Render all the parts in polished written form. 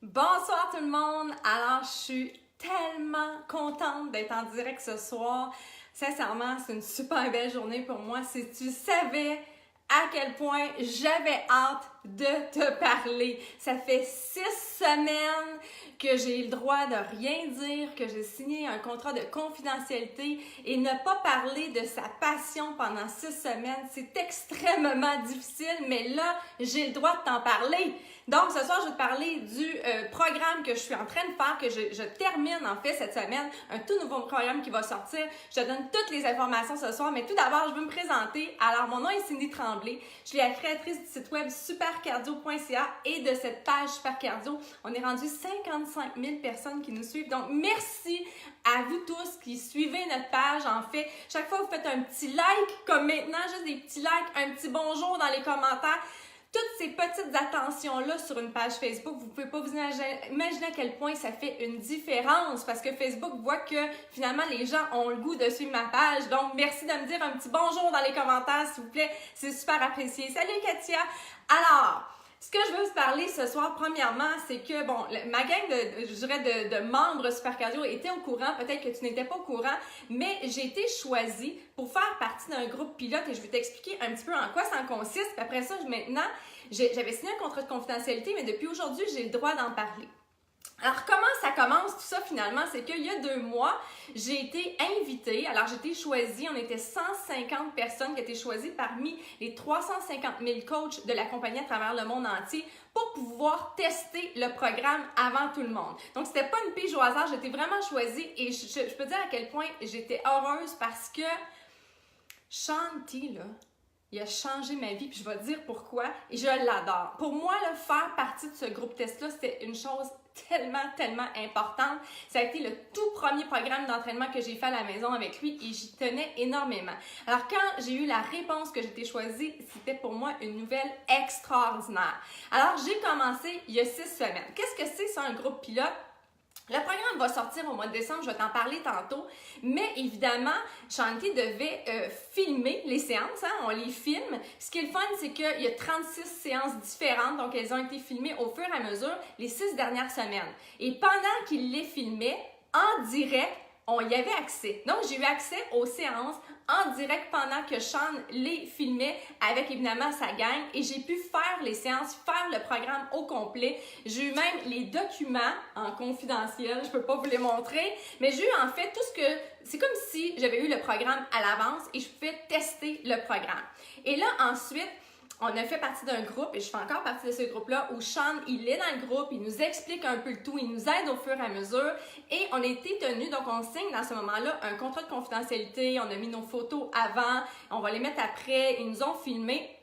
Bonsoir tout le monde! Alors, je suis tellement contente d'être en direct ce soir. Sincèrement, c'est une super belle journée pour moi. Si tu savais à quel point j'avais hâte de te parler. Ça fait 6 semaines que j'ai le droit de rien dire, que j'ai signé un contrat de confidentialité et ne pas parler de sa passion pendant 6 semaines, c'est extrêmement difficile, mais là, j'ai le droit de t'en parler. Donc, ce soir, je vais te parler du programme que je suis en train de faire, que je termine en fait cette semaine, un tout nouveau programme qui va sortir. Je te donne toutes les informations ce soir, mais tout d'abord, je veux me présenter. Alors, mon nom est Cindy Tremblay. Je suis la créatrice du site web supercardio.ca et de cette page Supercardio. On est rendu 55 000 personnes qui nous suivent. Donc, merci à vous tous qui suivez notre page. En fait, chaque fois, vous faites un petit like, comme maintenant, juste des petits likes, un petit bonjour dans les commentaires. Toutes ces petites attentions-là sur une page Facebook, vous ne pouvez pas vous imaginer à quel point ça fait une différence parce que Facebook voit que finalement les gens ont le goût de suivre ma page. Donc, merci de me dire un petit bonjour dans les commentaires, s'il vous plaît. C'est super apprécié. Salut Katia! Alors, ce que je veux vous parler ce soir, premièrement, c'est que, bon, ma gang de membres Supercardio était au courant, peut-être que tu n'étais pas au courant, mais j'ai été choisie pour faire partie d'un groupe pilote et je vais t'expliquer un petit peu en quoi ça en consiste. Puis après ça, maintenant, j'avais signé un contrat de confidentialité, mais depuis aujourd'hui, j'ai le droit d'en parler. Alors, comment ça commence tout ça finalement? C'est qu'il y a 2 mois, j'ai été invitée, alors j'ai été choisie, on était 150 personnes qui étaient choisies parmi les 350 000 coachs de la compagnie à travers le monde entier pour pouvoir tester le programme avant tout le monde. Donc, c'était pas une pige au hasard, j'ai été vraiment choisie et je peux dire à quel point j'étais heureuse parce que Shaun T, là, il a changé ma vie, puis je vais te dire pourquoi, et je l'adore. Pour moi, là, faire partie de ce groupe test-là, c'était une chose tellement importante. Ça a été le tout premier programme d'entraînement que j'ai fait à la maison avec lui et j'y tenais énormément. Alors, quand j'ai eu la réponse que j'étais choisie, c'était pour moi une nouvelle extraordinaire. Alors, j'ai commencé il y a 6 semaines. Qu'est-ce que c'est, ça, un groupe pilote? Le programme va sortir au mois de décembre, je vais t'en parler tantôt, mais évidemment, Shanti devait filmer les séances, hein, on les filme. Ce qui est le fun, c'est qu'il y a 36 séances différentes, donc elles ont été filmées au fur et à mesure les 6 dernières semaines. Et pendant qu'il les filmait, en direct, on y avait accès. Donc, j'ai eu accès aux séances en direct pendant que Shaun les filmait avec évidemment sa gang et j'ai pu faire les séances, faire le programme au complet. J'ai eu même les documents en confidentiel, je peux pas vous les montrer, mais j'ai eu en fait tout ce que... C'est comme si j'avais eu le programme à l'avance et je pouvais tester le programme. Et là, ensuite, on a fait partie d'un groupe et je fais encore partie de ce groupe-là où Shaun, il est dans le groupe, il nous explique un peu le tout, il nous aide au fur et à mesure et on a été tenus, donc on signe dans ce moment-là un contrat de confidentialité, on a mis nos photos avant, on va les mettre après, ils nous ont filmé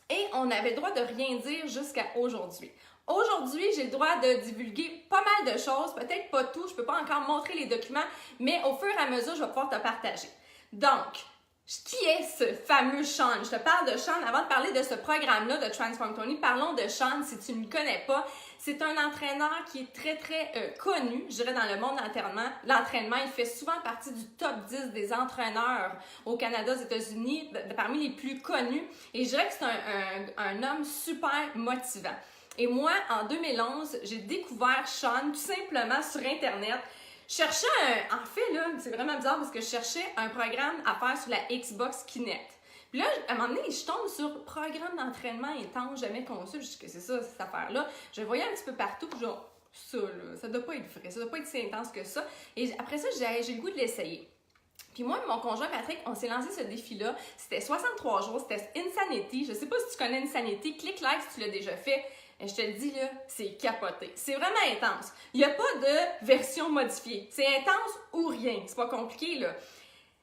et on avait le droit de rien dire jusqu'à aujourd'hui. Aujourd'hui, j'ai le droit de divulguer pas mal de choses, peut-être pas tout, je peux pas encore montrer les documents, mais au fur et à mesure, je vais pouvoir te partager. Donc, qui est ce fameux Shaun? Je te parle de Shaun. Avant de parler de ce programme-là de Transform Tony, parlons de Shaun si tu ne le connais pas. C'est un entraîneur qui est très connu, je dirais, dans le monde de l'entraînement. Il fait souvent partie du top 10 des entraîneurs au Canada, aux États-Unis, parmi les plus connus. Et je dirais que c'est un homme super motivant. Et moi, en 2011, j'ai découvert Shaun tout simplement sur Internet. Je cherchais en fait, là, c'est vraiment bizarre parce que je cherchais un programme à faire sur la Xbox Kinect. Puis là, à un moment donné, je tombe sur programme d'entraînement intense, jamais conçu. Je dis que c'est ça, cette affaire-là. Je le voyais un petit peu partout, puis genre, ça, là, ça doit pas être vrai, ça doit pas être si intense que ça. Et après ça, j'ai le goût de l'essayer. Puis moi et mon conjoint Patrick, on s'est lancé ce défi-là. C'était 63 jours, c'était Insanity. Je sais pas si tu connais Insanity, clique like si tu l'as déjà fait. Et je te le dis là, c'est capoté. C'est vraiment intense. Il n'y a pas de version modifiée. C'est intense ou rien. C'est pas compliqué là.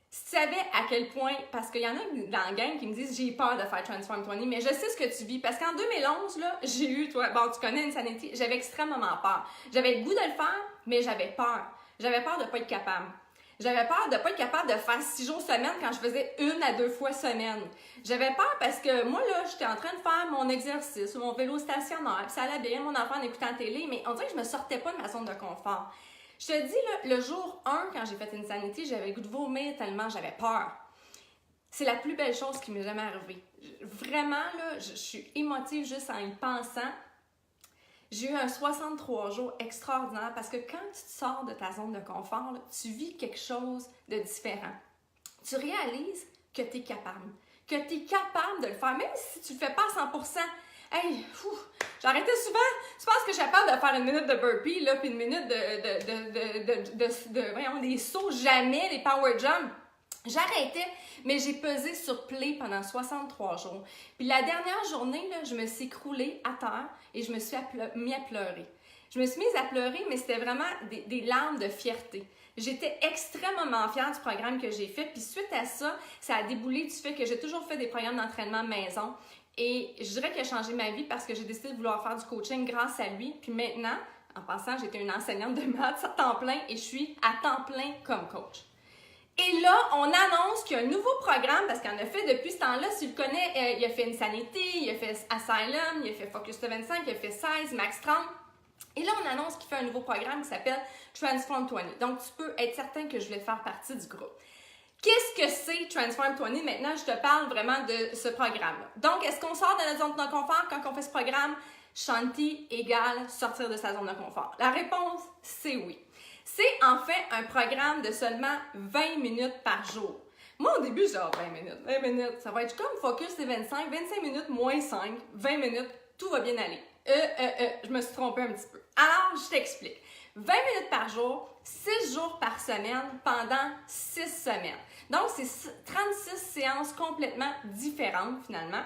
Si tu savais à quel point, parce qu'il y en a dans la gang qui me disent j'ai peur de faire Transform 20, mais je sais ce que tu vis. Parce qu'en 2011, là, j'ai eu, toi, bon, tu connais Insanity, j'avais extrêmement peur. J'avais le goût de le faire, mais j'avais peur. J'avais peur de ne pas être capable. J'avais peur de ne pas être capable de faire 6 jours semaine quand je faisais 1 à 2 fois semaine. J'avais peur parce que moi, là, j'étais en train de faire mon exercice, mon vélo stationnaire, puis ça allait bien, mon enfant en écoutant la télé, mais on dirait que je me sortais pas de ma zone de confort. Je te dis, là, le jour 1, quand j'ai fait Insanity, j'avais le goût de vomir tellement j'avais peur. C'est la plus belle chose qui m'est jamais arrivée. Vraiment, là, je suis émotive juste en y pensant. J'ai eu un 63 jours extraordinaire parce que quand tu te sors de ta zone de confort, là, tu vis quelque chose de différent. Tu réalises que tu es capable, de le faire, même si tu le fais pas à 100%. Hey, j'arrêtais souvent. Tu penses que je suis capable de faire une minute de burpee, là, puis une minute voyons, des sauts, jamais, les power jumps. J'arrêtais, mais j'ai pesé sur play pendant 63 jours. Puis la dernière journée, là, je me suis écroulée à terre et je me suis mis à pleurer. Je me suis mise à pleurer, mais c'était vraiment des larmes de fierté. J'étais extrêmement fière du programme que j'ai fait. Puis suite à ça, ça a déboulé du fait que j'ai toujours fait des programmes d'entraînement maison. Et je dirais qu'il a changé ma vie parce que j'ai décidé de vouloir faire du coaching grâce à lui. Puis maintenant, en passant, j'étais une enseignante de maths à temps plein et je suis à temps plein comme coach. Et là, on annonce qu'il y a un nouveau programme, parce qu'il en a fait depuis ce temps-là. Si tu le connais, il a fait Insanity, il a fait Asylum, il a fait Focus 25, il a fait 16, Max 30. Et là, on annonce qu'il fait un nouveau programme qui s'appelle Transform 20. Donc, tu peux être certain que je vais faire partie du groupe. Qu'est-ce que c'est Transform 20? Maintenant, je te parle vraiment de ce programme-là. Donc, est-ce qu'on sort de notre zone de confort quand on fait ce programme? Shanti égale sortir de sa zone de confort. La réponse, c'est oui. C'est en fait un programme de seulement 20 minutes par jour. Moi, au début, j'ai dit 20 minutes, ça va être comme Focus et 25 minutes moins 5, 20 minutes, tout va bien aller. Je me suis trompée un petit peu. Alors, je t'explique. 20 minutes par jour, 6 jours par semaine pendant 6 semaines. Donc, c'est 36 séances complètement différentes finalement.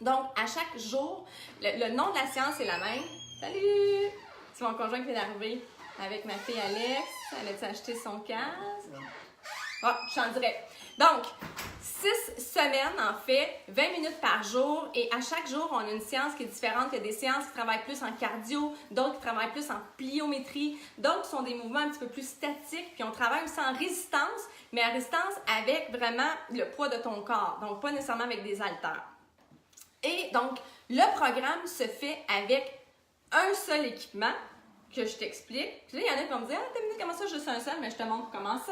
Donc, à chaque jour, le nom de la séance est la même. Salut! C'est mon conjoint qui vient d'arriver avec ma fille Alex. Elle a acheté son casque? Bon, je suis en direct. Donc, 6 semaines, en fait, 20 minutes par jour. Et à chaque jour, on a une séance qui est différente. Il y a des séances qui travaillent plus en cardio, d'autres qui travaillent plus en pliométrie, d'autres qui sont des mouvements un petit peu plus statiques. Puis on travaille aussi en résistance, mais en résistance avec vraiment le poids de ton corps. Donc, pas nécessairement avec des haltères. Et donc, le programme se fait avec un seul équipement que je t'explique. Puis là, il y en a qui vont me dire « Ah, t'as vu comment ça, juste un seul? » Mais je te montre pour commencer.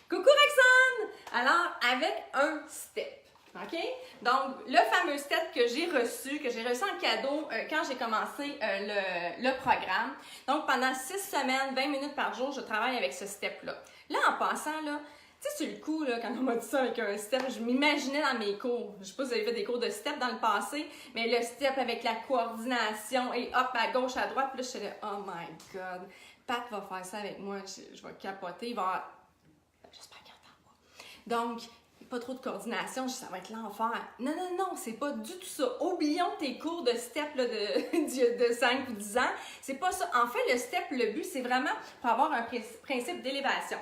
Coucou Roxane! Alors, avec un step. OK? Donc, le fameux step que j'ai reçu en cadeau quand j'ai commencé le programme. Donc, pendant 6 semaines, 20 minutes par jour, je travaille avec ce step-là. Là, en passant, là, tu sais, sur le coup, là, quand on m'a dit ça avec un step, je m'imaginais dans mes cours. Je sais pas si vous avez fait des cours de step dans le passé, mais le step avec la coordination et hop, à gauche, à droite. Puis là, je suis là, oh my God, Pat va faire ça avec moi, je vais capoter, il va avoir... J'espère qu'il entend pas. Donc, pas trop de coordination, ça va être l'enfer. Non, c'est pas du tout ça. Oublions tes cours de step là, de 5 ou 10 ans. C'est pas ça. En fait, le step, le but, c'est vraiment pour avoir un principe d'élévation.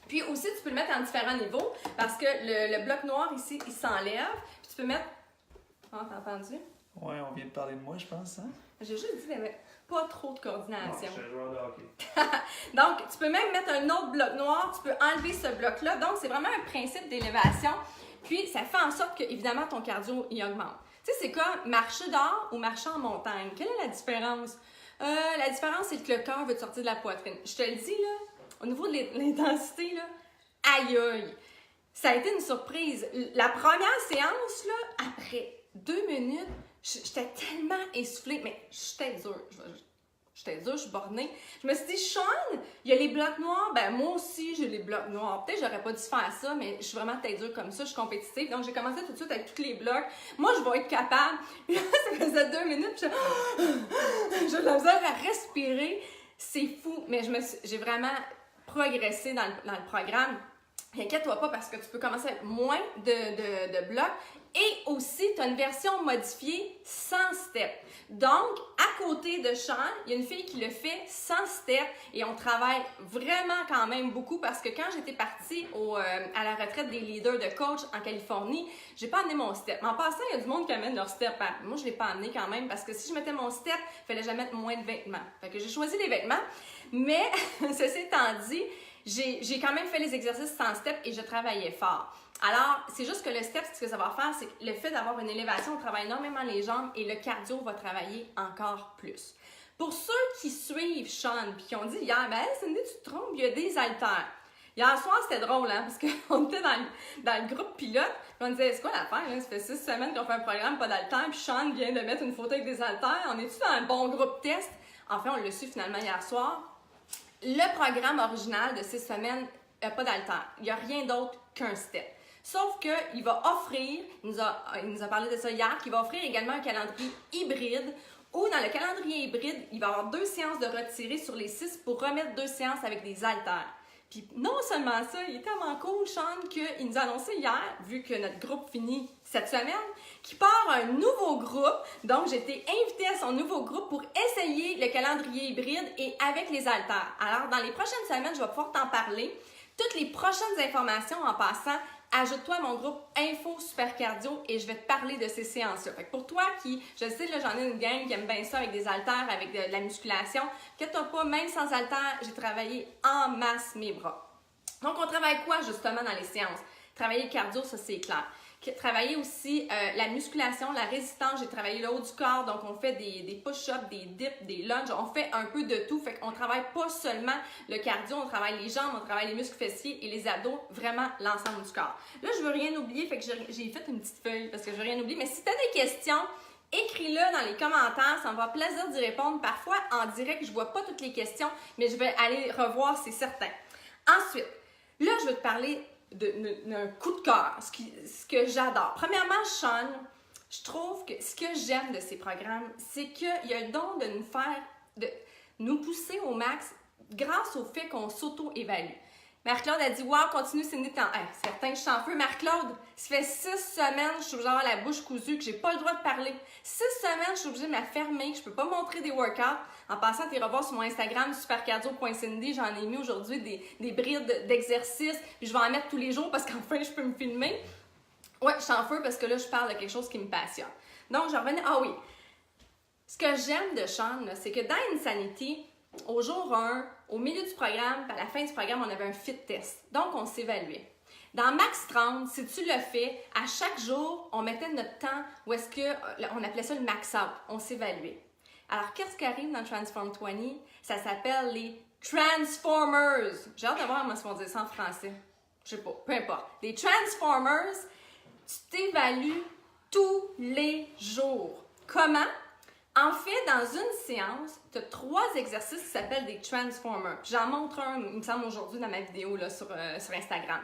Puis aussi, tu peux le mettre en différents niveaux parce que le bloc noir ici, il s'enlève. Puis tu peux mettre... Oh, t'as entendu? Ouais, on vient de parler de moi, je pense, hein? J'ai juste dit qu'il n'y avait pas trop de coordination. Non, je suis un joueur de hockey. Donc, tu peux même mettre un autre bloc noir, tu peux enlever ce bloc-là. Donc, c'est vraiment un principe d'élévation. Puis, ça fait en sorte que, évidemment, ton cardio, il augmente. Tu sais, c'est comme marcher dehors ou marcher en montagne. Quelle est la différence? La différence, c'est que le cœur veut te sortir de la poitrine. Je te le dis, là, au niveau de l'intensité, là, aïe aïe! Ça a été une surprise. La première séance, là, après 2 minutes, j'étais tellement essoufflée, mais j'étais dure. Je suis bornée. Je me suis dit, Sean, il y a les blocs noirs. Ben, moi aussi, j'ai les blocs noirs. Peut-être que j'aurais pas dû faire ça, mais je suis vraiment tête dure comme ça. Je suis compétitive. Donc, j'ai commencé tout de suite avec tous les blocs. Moi, je vais être capable. Puis là, ça faisait 2 minutes. Puis j'ai de la misère à respirer. C'est fou. Mais j'ai vraiment progressé dans le programme. Inquiète-toi pas parce que tu peux commencer avec moins de blocs. Et aussi, tu as une version modifiée sans step. Donc, à côté de Sean, il y a une fille qui le fait sans step et on travaille vraiment quand même beaucoup parce que quand j'étais partie à la retraite des leaders de coach en Californie, j'ai pas amené mon step. Mais en passant, il y a du monde qui amène leur step. Moi, je l'ai pas amené quand même parce que si je mettais mon step, il fallait jamais mettre moins de vêtements. Fait que j'ai choisi les vêtements. Mais, ceci étant dit, j'ai quand même fait les exercices sans step et je travaillais fort. Alors, c'est juste que le step, ce que ça va faire, c'est que le fait d'avoir une élévation, on travaille énormément les jambes et le cardio va travailler encore plus. Pour ceux qui suivent Sean et qui ont dit hier, ben Cindy, tu te trompes, il y a des haltères. Hier soir, c'était drôle, hein, parce qu'on était dans le groupe pilote, puis on disait, c'est quoi l'affaire, là? Ça fait 6 semaines qu'on fait un programme, pas d'haltères, puis Sean vient de mettre une photo avec des haltères. On est-tu dans un bon groupe test? Enfin, on l'a su finalement hier soir. Le programme original de 6 semaines n'a pas d'haltères. Il n'y a rien d'autre qu'un step. Sauf qu'il va offrir, il nous a parlé de ça hier, qu'il va offrir également un calendrier hybride où dans le calendrier hybride, il va y avoir 2 séances de retirés sur les 6 pour remettre 2 séances avec des haltères. Puis non seulement ça, il est tellement cool, Sean, qu'il nous a annoncé hier, vu que notre groupe finit cette semaine, qu'il part un nouveau groupe. Donc, j'ai été invitée à son nouveau groupe pour essayer le calendrier hybride et avec les haltères. Alors, dans les prochaines semaines, je vais pouvoir t'en parler. Toutes les prochaines informations en passant, ajoute-toi à mon groupe Info Super Cardio et je vais te parler de ces séances-là. Fait que pour toi qui, je sais, là, j'en ai une gang qui aime bien ça avec des haltères, avec de la musculation, inquiète-toi pas, même sans haltères, j'ai travaillé en masse mes bras. Donc, on travaille quoi justement dans les séances? Travailler le cardio, ça c'est clair. Travailler aussi la musculation, la résistance, j'ai travaillé le haut du corps, donc on fait des push-ups, des dips, des lunges, on fait un peu de tout, fait qu'on travaille pas seulement le cardio, on travaille les jambes, on travaille les muscles fessiers et les abdos, vraiment l'ensemble du corps. Là, je veux rien oublier, fait que j'ai fait une petite feuille parce que je veux rien oublier, mais si tu as des questions, écris-le dans les commentaires, ça me va plaisir d'y répondre. Parfois, en direct, je vois pas toutes les questions, mais je vais aller revoir, c'est certain. Ensuite, là, je vais te parler d'un coup de cœur, ce que j'adore. Premièrement, Sean, je trouve que ce que j'aime de ces programmes, c'est qu'il y a le don de nous pousser au max grâce au fait qu'on s'auto-évalue. Marc-Claude a dit « Wow, continue, Cindy, certain que je suis en feu. Marc-Claude, ça fait 6 semaines que je suis obligée d'avoir la bouche cousue, que j'ai pas le droit de parler. 6 semaines, je suis obligée de me fermer, que je peux pas montrer des workouts. En passant, tu iras voir sur mon Instagram, supercardio.cindy, j'en ai mis aujourd'hui des brides d'exercices, puis je vais en mettre tous les jours parce qu'enfin, je peux me filmer. Ouais, je suis en feu parce que là, je parle de quelque chose qui me passionne. Donc, je revenais, ah oui, ce que j'aime de Sean, c'est que dans Insanity, au jour 1, au milieu du programme, puis à la fin du programme, on avait un fit test. Donc, on s'évaluait. Dans Max 30, si tu le fais, à chaque jour, on mettait notre temps où est-ce que, on appelait ça le max out. On s'évaluait. Alors, qu'est-ce qui arrive dans Transform 20? Ça s'appelle les Transformers. J'ai hâte de voir comment ils vont dire ça en français. Je sais pas, peu importe. Les Transformers, tu t'évalues tous les jours. Comment? En fait, dans une séance, tu as 3 exercices qui s'appellent des Transformers. J'en montre un, il me semble, aujourd'hui dans ma vidéo là, sur Instagram.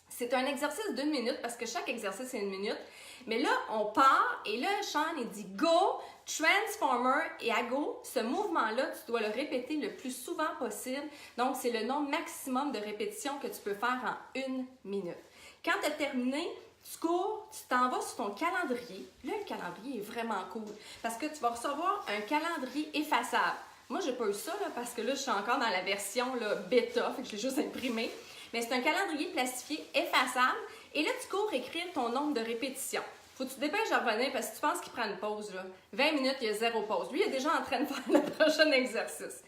C'est un exercice d'1 minute parce que chaque exercice est 1 minute. Mais là, on part et là, Sean, il dit « Go, Transformer » et à Go, ce mouvement-là, tu dois le répéter le plus souvent possible. Donc, c'est le nombre maximum de répétitions que tu peux faire en 1 minute. Quand tu as terminé, tu cours, tu t'en vas sur ton calendrier. Là, le calendrier est vraiment cool parce que tu vas recevoir un calendrier effaçable. Moi, j'ai pas eu ça là, parce que là, je suis encore dans la version là, bêta, fait que je l'ai juste imprimé. Mais c'est un calendrier plastifié effaçable. Et là, tu cours écrire ton nombre de répétitions. Faut que tu te dépêches de revenir parce que tu penses qu'il prend une pause. Là. 20 minutes, il y a 0 pause. Lui, il est déjà en train de faire le prochain exercice.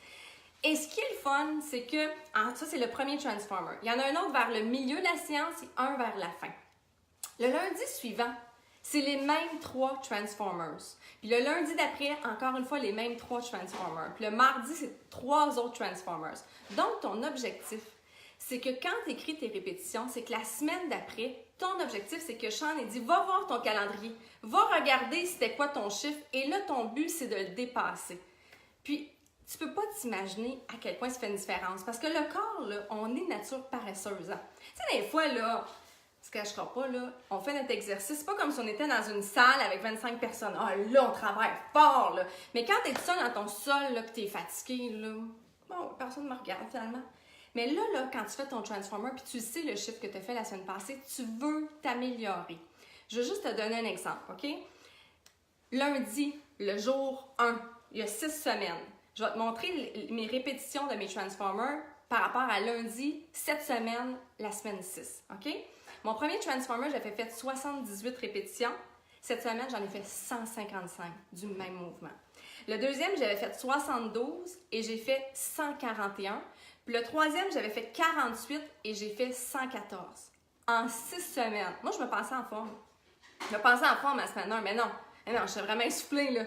Et ce qui est le fun, c'est que, ça, c'est le premier Transformer. Il y en a un autre vers le milieu de la séance et un vers la fin. Le lundi suivant, c'est les mêmes 3 Transformers. Puis le lundi d'après, encore une fois, les mêmes 3 Transformers. Puis le mardi, c'est 3 autres Transformers. Donc, ton objectif, c'est que quand tu écris tes répétitions, c'est que la semaine d'après, ton objectif, c'est que Sean ait dit, va voir ton calendrier, va regarder c'était quoi ton chiffre, et là, ton but, c'est de le dépasser. Puis, tu peux pas t'imaginer à quel point ça fait une différence, parce que le corps, là, on est nature paresseuse. Hein? Tu sais, des fois, là, on se cachera pas, là, on fait notre exercice, c'est pas comme si on était dans une salle avec 25 personnes. Ah, là, on travaille fort, là. Mais quand t'es tout seul dans ton sol, là, puis t'es fatigué, là, bon, personne ne me regarde, finalement. Mais là, quand tu fais ton Transformer, puis tu sais le chiffre que tu as fait la semaine passée, tu veux t'améliorer. Je veux juste te donner un exemple, OK? Lundi, le jour 1, il y a 6 semaines. Je vais te montrer mes répétitions de mes Transformers par rapport à lundi, cette semaine, la semaine 6, OK? Mon premier Transformer, j'avais fait 78 répétitions. Cette semaine, j'en ai fait 155 du même mouvement. Le deuxième, j'avais fait 72 et j'ai fait 141. Puis le troisième, j'avais fait 48 et j'ai fait 114. En 6 semaines. Moi, je me pensais en forme. Je me pensais en forme à la semaine 1, mais non. Non, je suis vraiment essoufflée, là.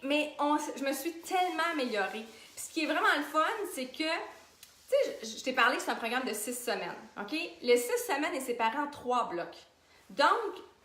Mais je me suis tellement améliorée. Puis ce qui est vraiment le fun, c'est que, tu Tu sais, je t'ai parlé que c'est un programme de 6 semaines, OK? Les 6 semaines est séparé en 3 blocs. Donc,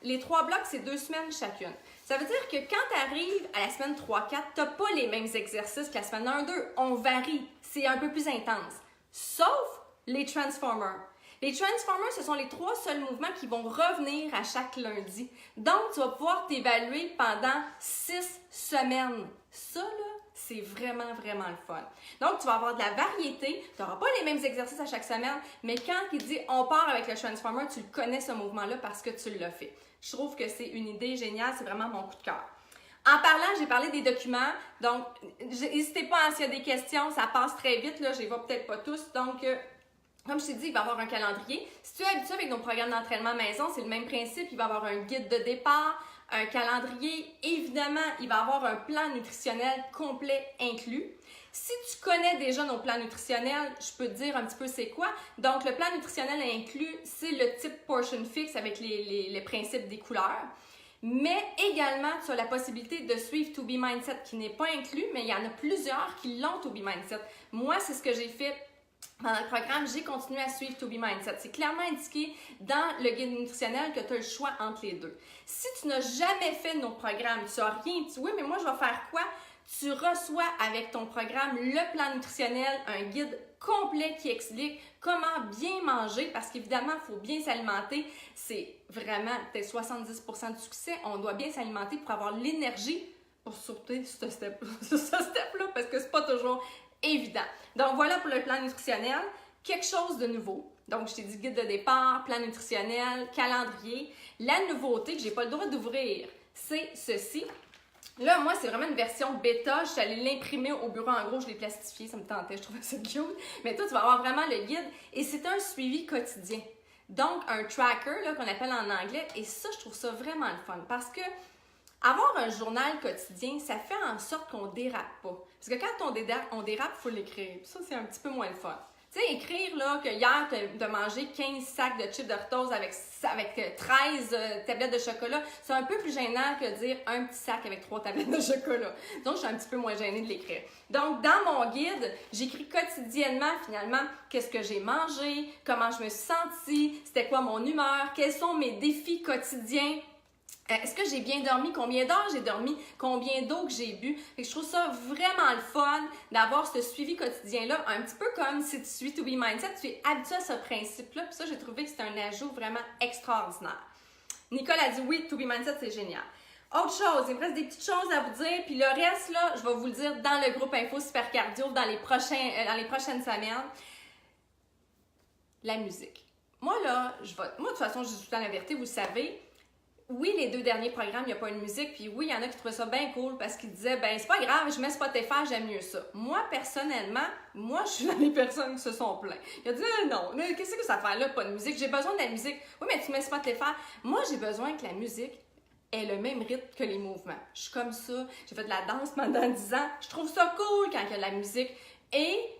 les 3 blocs, c'est 2 semaines chacune. Ça veut dire que quand tu arrives à la semaine 3-4, tu n'as pas les mêmes exercices que la semaine 1-2. On varie. C'est un peu plus intense. Sauf les Transformers. Les Transformers, ce sont les 3 seuls mouvements qui vont revenir à chaque lundi. Donc, tu vas pouvoir t'évaluer pendant 6 semaines. Ça, là, c'est vraiment, vraiment le fun. Donc, tu vas avoir de la variété. Tu n'auras pas les mêmes exercices à chaque semaine, mais quand il dit « on part avec le Transformer », tu le connais ce mouvement-là parce que tu l'as fait. Je trouve que c'est une idée géniale. C'est vraiment mon coup de cœur. En parlant, j'ai parlé des documents. Donc, n'hésitez pas, s'il y a des questions, ça passe très vite. Là, je les vois peut-être pas tous. Donc, comme je t'ai dit, il va y avoir un calendrier. Si tu es habitué avec nos programmes d'entraînement maison, c'est le même principe. Il va y avoir un guide de départ, un calendrier. Évidemment, il va y avoir un plan nutritionnel complet inclus. Si tu connais déjà nos plans nutritionnels, je peux te dire un petit peu c'est quoi. Donc, le plan nutritionnel inclus, c'est le type portion fixe avec les principes des couleurs. Mais également, tu as la possibilité de suivre To Be Mindset qui n'est pas inclus, mais il y en a plusieurs qui l'ont To Be Mindset. Moi, c'est ce que j'ai fait. Pendant le programme, j'ai continué à suivre To Be Mindset. C'est clairement indiqué dans le guide nutritionnel que tu as le choix entre les deux. Si tu n'as jamais fait nos programmes, tu n'as rien, tu dis oui, mais moi, je vais faire quoi? Tu reçois avec ton programme le plan nutritionnel, un guide complet qui explique comment bien manger parce qu'évidemment, il faut bien s'alimenter. C'est vraiment peut-être 70% du succès. On doit bien s'alimenter pour avoir l'énergie pour sauter ce step-là parce que c'est pas toujours évident. Donc, voilà pour le plan nutritionnel. Quelque chose de nouveau. Donc, je t'ai dit guide de départ, plan nutritionnel, calendrier. La nouveauté que j'ai pas le droit d'ouvrir, c'est ceci. Là, moi, c'est vraiment une version bêta. Je suis allée l'imprimer au bureau. En gros, je l'ai plastifié. Ça me tentait. Je trouvais ça cute. Mais toi, tu vas avoir vraiment le guide. Et c'est un suivi quotidien. Donc, un tracker là, qu'on appelle en anglais. Et ça, je trouve ça vraiment le fun. Parce que avoir un journal quotidien, ça fait en sorte qu'on dérape pas. Parce que quand on dérape, il faut l'écrire. Ça, c'est un petit peu moins le fun. Tu sais, écrire là, que hier, tu as mangé 15 sacs de chips Doritos avec 13 tablettes de chocolat, c'est un peu plus gênant que de dire un petit sac avec 3 tablettes de chocolat. Donc, je suis un petit peu moins gênée de l'écrire. Donc, dans mon guide, j'écris quotidiennement, finalement, qu'est-ce que j'ai mangé, comment je me suis sentie, c'était quoi mon humeur, quels sont mes défis quotidiens. Est-ce que j'ai bien dormi? Combien d'heures j'ai dormi? Combien d'eau que j'ai bu? Fait que je trouve ça vraiment le fun d'avoir ce suivi quotidien-là, un petit peu comme si tu suis To Be Mindset, tu es habitué à ce principe-là. Puis ça, j'ai trouvé que c'était un ajout vraiment extraordinaire. Nicole a dit oui, To Be Mindset, c'est génial. Autre chose, il me reste des petites choses à vous dire, puis le reste, là, je vais vous le dire dans le groupe Info Super Cardio dans les prochaines semaines. La musique. Moi, là, moi, de toute façon, je dis tout le temps la vérité, vous le savez. Oui, les 2 derniers programmes, il n'y a pas une musique, puis oui, il y en a qui trouvaient ça bien cool parce qu'ils disaient, ben c'est pas grave, je mets Spotify, j'aime mieux ça. Moi, personnellement, je suis dans les personnes qui se sont plaintes. Il a dit, non, qu'est-ce que ça fait là, pas de musique? J'ai besoin de la musique. Oui, mais tu mets Spotify. Moi, j'ai besoin que la musique ait le même rythme que les mouvements. Je suis comme ça, j'ai fait de la danse pendant 10 ans. Je trouve ça cool quand il y a de la musique. Et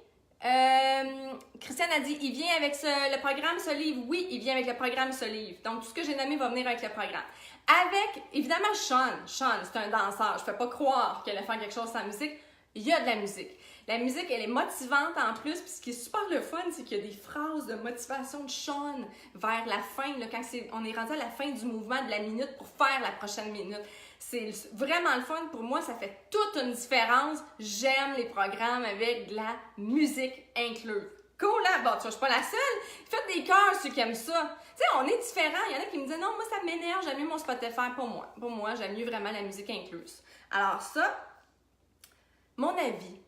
Christiane a dit, il vient avec le programme Solive. Oui, il vient avec le programme Solive. Donc, tout ce que j'ai nommé va venir avec le programme. Avec, évidemment, Sean, c'est un danseur. Je ne fais pas croire qu'elle allait faire quelque chose sans musique. Il y a de la musique. La musique, elle est motivante en plus. Puis ce qui est super le fun, c'est qu'il y a des phrases de motivation de Sean vers la fin, là, quand on est rendu à la fin du mouvement de la minute pour faire la prochaine minute. C'est vraiment le fun. Pour moi, ça fait toute une différence. J'aime les programmes avec de la musique incluse. Cool, hein? Bon, tu vois, je suis pas la seule. Faites des cœurs ceux qui aiment ça. Tu sais, on est différents. Il y en a qui me disent non, moi, ça m'énerve, j'aime mieux mon Spotify pour moi. Pour moi, j'aime mieux vraiment la musique incluse. Alors, ça, mon avis.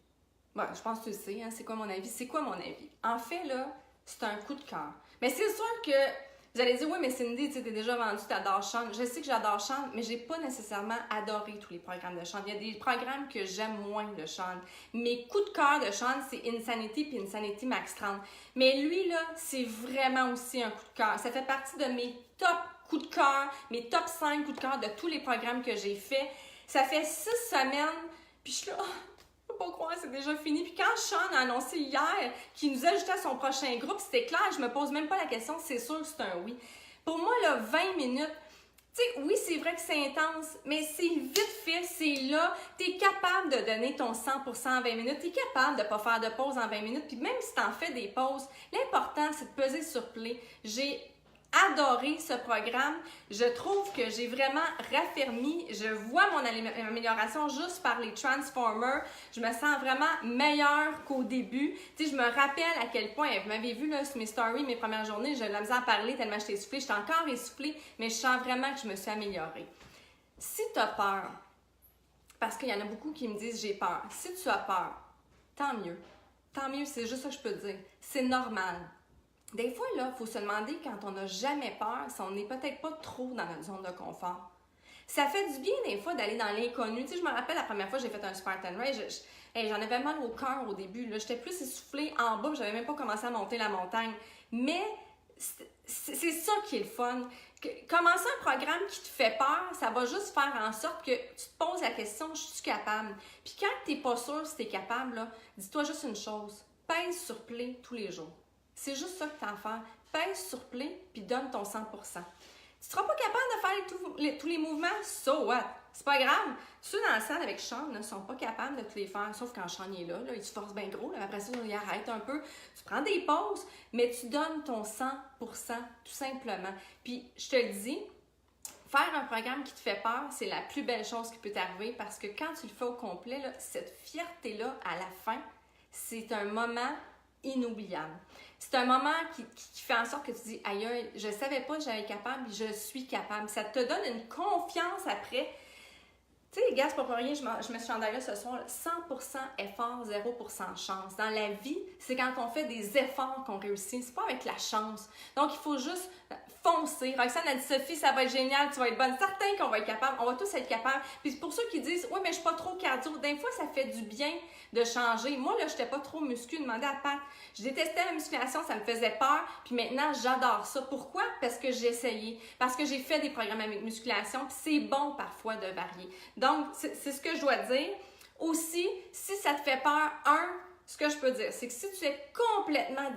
Bon, je pense que tu le sais, hein, c'est quoi mon avis? C'est quoi mon avis? En fait, là, c'est un coup de cœur. Mais c'est sûr que vous allez dire, oui, mais Cindy, tu t'es déjà vendue, tu adores Sean. Je sais que j'adore Sean, mais j'ai pas nécessairement adoré tous les programmes de Sean. Il y a des programmes que j'aime moins de Sean. Mes coups de cœur de Sean, c'est Insanity puis Insanity Max 30. Mais lui, là, c'est vraiment aussi un coup de cœur. Ça fait partie de mes top coups de cœur, mes top 5 coups de cœur de tous les programmes que j'ai faits. Ça fait 6 semaines, puis je suis là... Je peux pas croire, c'est déjà fini. Puis quand Sean a annoncé hier qu'il nous ajoutait à son prochain groupe, c'était clair, je me pose même pas la question, c'est sûr que c'est un oui. Pour moi, là, 20 minutes, tu sais, oui, c'est vrai que c'est intense, mais c'est vite fait, c'est là. Tu es capable de donner ton 100% en 20 minutes. Tu es capable de ne pas faire de pause en 20 minutes. Puis même si tu en fais des pauses, l'important, c'est de peser sur play. J'ai adoré ce programme. Je trouve que j'ai vraiment raffermi. Je vois mon amélioration juste par les Transformers. Je me sens vraiment meilleure qu'au début. Tu sais, je me rappelle à quel point, vous m'avez vu là, sur mes stories, mes premières journées, j'ai de la misère à parler tellement j'étais essoufflée. J'étais encore essoufflée, mais je sens vraiment que je me suis améliorée. Si tu as peur, parce qu'il y en a beaucoup qui me disent j'ai peur. Si tu as peur, tant mieux. Tant mieux, c'est juste ça que je peux te dire. C'est normal. Des fois, là, il faut se demander quand on n'a jamais peur si on n'est peut-être pas trop dans notre zone de confort. Ça fait du bien des fois d'aller dans l'inconnu. Tu sais, je me rappelle la première fois que j'ai fait un Spartan Race, j'en avais mal au cœur au début. J'étais plus essoufflée en bas, je n'avais même pas commencé à monter la montagne. Mais c'est ça qui est le fun. Commencer un programme qui te fait peur, ça va juste faire en sorte que tu te poses la question, je suis capable? Puis quand tu n'es pas sûr si tu es capable, là, dis-toi juste une chose, pèse sur play tous les jours. C'est juste ça que tu as à faire. Pèse sur play puis donne ton 100%. Tu ne seras pas capable de faire tous les mouvements? So what? C'est pas grave. Ceux dans la salle avec Sean ne sont pas capables de tous les faire, sauf quand Sean est là, il se force bien gros. Là, après ça, il arrête un peu. Tu prends des pauses, mais tu donnes ton 100% tout simplement. Puis, je te le dis, faire un programme qui te fait peur, c'est la plus belle chose qui peut t'arriver parce que quand tu le fais au complet, là, cette fierté-là, à la fin, c'est un moment inoubliable. C'est un moment qui fait en sorte que tu dis « Aïe, je ne savais pas que j'allais être capable, je suis capable. » Ça te donne une confiance après. Tu sais, les gars, c'est pas pour rien, je me suis endormie ce soir, 100% effort, 0% chance. Dans la vie, c'est quand on fait des efforts qu'on réussit. C'est pas avec la chance. Donc, il faut juste foncer. Roxane a dit « Sophie, ça va être génial, tu vas être bonne. » Certain qu'on va être capable. On va tous être capables. Puis pour ceux qui disent « Oui, mais je suis pas trop cardio. » Des fois, ça fait du bien de changer. Moi, là, je n'étais pas trop muscu. Demandez à Pat. Je détestais la musculation, ça me faisait peur. Puis maintenant, j'adore ça. Pourquoi? Parce que j'ai essayé. Parce que j'ai fait des programmes avec musculation. Puis c'est bon parfois de varier. Donc, c'est ce que je dois dire. Aussi, si ça te fait peur, ce que je peux dire, c'est que si tu es complètement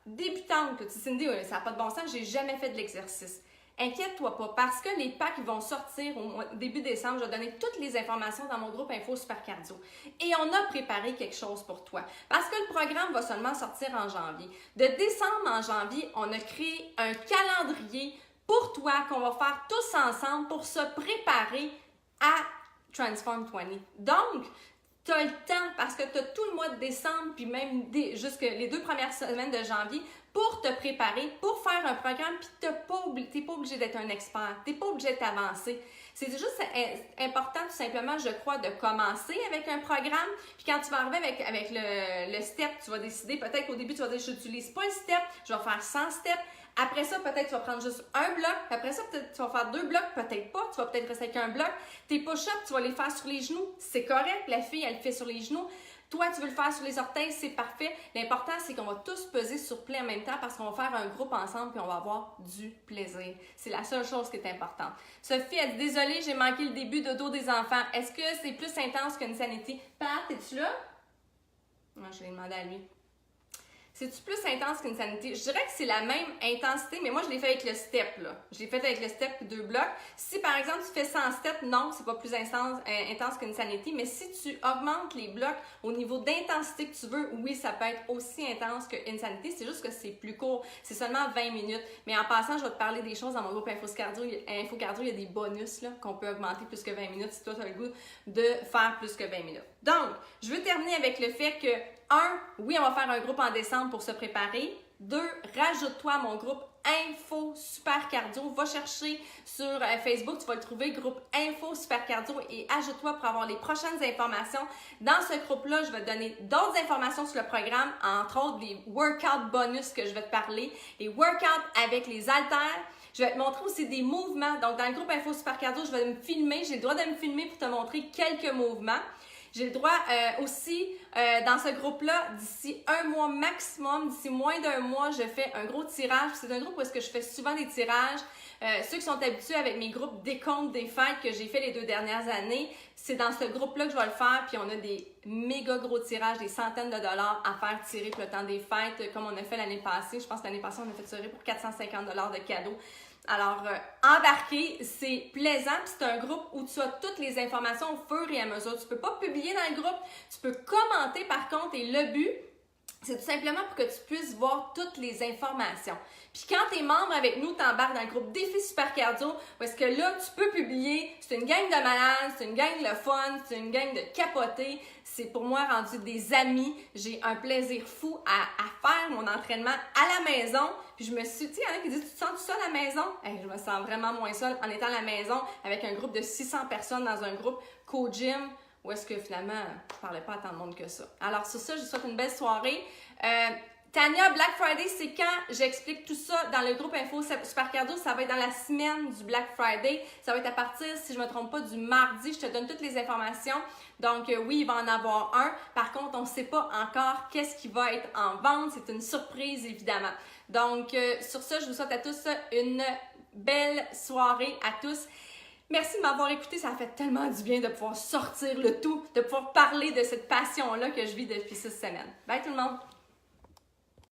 débutante, que tu te dis, ça n'a pas de bon sens, j'ai jamais fait de l'exercice. Inquiète-toi pas, parce que les packs vont sortir au début décembre. Je vais donner toutes les informations dans mon groupe Info Super Cardio. Et on a préparé quelque chose pour toi. Parce que le programme va seulement sortir en janvier. De décembre en janvier, on a créé un calendrier pour toi qu'on va faire tous ensemble pour se préparer à Transform 20. Donc, tu as le temps parce que tu as tout le mois de décembre, puis même jusque les 2 premières semaines de janvier pour te préparer, pour faire un programme, puis tu n'es pas obligé d'être un expert, tu n'es pas obligé de t'avancer. C'est juste important tout simplement, je crois, de commencer avec un programme, puis quand tu vas arriver avec le step, tu vas décider, peut-être qu'au début, tu vas dire, je n'utilise pas le step, je vais faire 100 steps. Après ça, peut-être tu vas prendre juste un bloc. Puis après ça, peut-être tu vas faire 2 blocs, peut-être pas. Tu vas peut-être rester avec un bloc. Tes push-ups, tu vas les faire sur les genoux. C'est correct. La fille, elle le fait sur les genoux. Toi, tu veux le faire sur les orteils, c'est parfait. L'important, c'est qu'on va tous peser sur play en même temps parce qu'on va faire un groupe ensemble puis on va avoir du plaisir. C'est la seule chose qui est importante. Sophie, elle dit « Désolée, j'ai manqué le début de dos des enfants. Est-ce que c'est plus intense qu'une sanité? » Pat, es-tu là? Moi, je l'ai demandé à lui. C'est-tu plus intense qu'une sanité? Je dirais que c'est la même intensité, mais moi, je l'ai fait avec le step, là. Je l'ai fait avec le step et 2 blocs. Si, par exemple, tu fais 100 steps, non, c'est pas plus intense qu'une sanité, mais si tu augmentes les blocs au niveau d'intensité que tu veux, oui, ça peut être aussi intense qu'une sanité. C'est juste que c'est plus court. C'est seulement 20 minutes. Mais en passant, je vais te parler des choses dans mon groupe Info Cardio. Il y a des bonus, là, qu'on peut augmenter plus que 20 minutes si toi, tu as le goût de faire plus que 20 minutes. Donc, je veux terminer avec le fait que 1, oui, on va faire un groupe en décembre pour se préparer. 2, rajoute-toi à mon groupe Info Super Cardio. Va chercher sur Facebook, tu vas le trouver, groupe Info Super Cardio et ajoute-toi pour avoir les prochaines informations. Dans ce groupe-là, je vais te donner d'autres informations sur le programme, entre autres des workouts bonus que je vais te parler, les workouts avec les haltères. Je vais te montrer aussi des mouvements. Donc, dans le groupe Info Super Cardio, je vais me filmer. J'ai le droit de me filmer pour te montrer quelques mouvements. J'ai le droit aussi, dans ce groupe-là, d'ici 1 mois maximum, d'ici moins d'1 mois, je fais un gros tirage. C'est un groupe où est-ce que je fais souvent des tirages. Ceux qui sont habitués avec mes groupes décompte des fêtes que j'ai fait les 2 dernières années, c'est dans ce groupe-là que je vais le faire. Puis on a des méga gros tirages, des centaines de dollars à faire tirer pour le temps des fêtes, comme on a fait l'année passée. Je pense que l'année passée, on a fait tirer pour 450 $ de cadeaux. Alors, embarquer, c'est plaisant, puis c'est un groupe où tu as toutes les informations au fur et à mesure. Tu peux pas publier dans le groupe, tu peux commenter par contre, et le but, c'est tout simplement pour que tu puisses voir toutes les informations. Puis quand tu es membre avec nous, tu embarques dans le groupe Défi Super Cardio, où est-ce que là, tu peux publier, c'est une gang de malades, c'est une gang de fun, c'est une gang de capotés. C'est pour moi rendu des amis. J'ai un plaisir fou à faire mon entraînement à la maison. Puis je me suis dit, il y en a qui disent, tu te sens tout seul à la maison? Hey, je me sens vraiment moins seule en étant à la maison avec un groupe de 600 personnes dans un groupe co-gym. Ou est-ce que finalement, je parlais pas à tant de monde que ça. Alors sur ça, je vous souhaite une belle soirée. Tania, Black Friday, c'est quand? J'explique tout ça dans le groupe Info Super Cardio. Ça va être dans la semaine du Black Friday. Ça va être à partir, si je ne me trompe pas, du mardi. Je te donne toutes les informations. Donc oui, il va en avoir un. Par contre, on ne sait pas encore qu'est-ce qui va être en vente. C'est une surprise, évidemment. Donc sur ça, je vous souhaite à tous une belle soirée à tous. Merci de m'avoir écouté, ça a fait tellement du bien de pouvoir sortir le tout, de pouvoir parler de cette passion-là que je vis depuis 6 semaines. Bye tout le monde!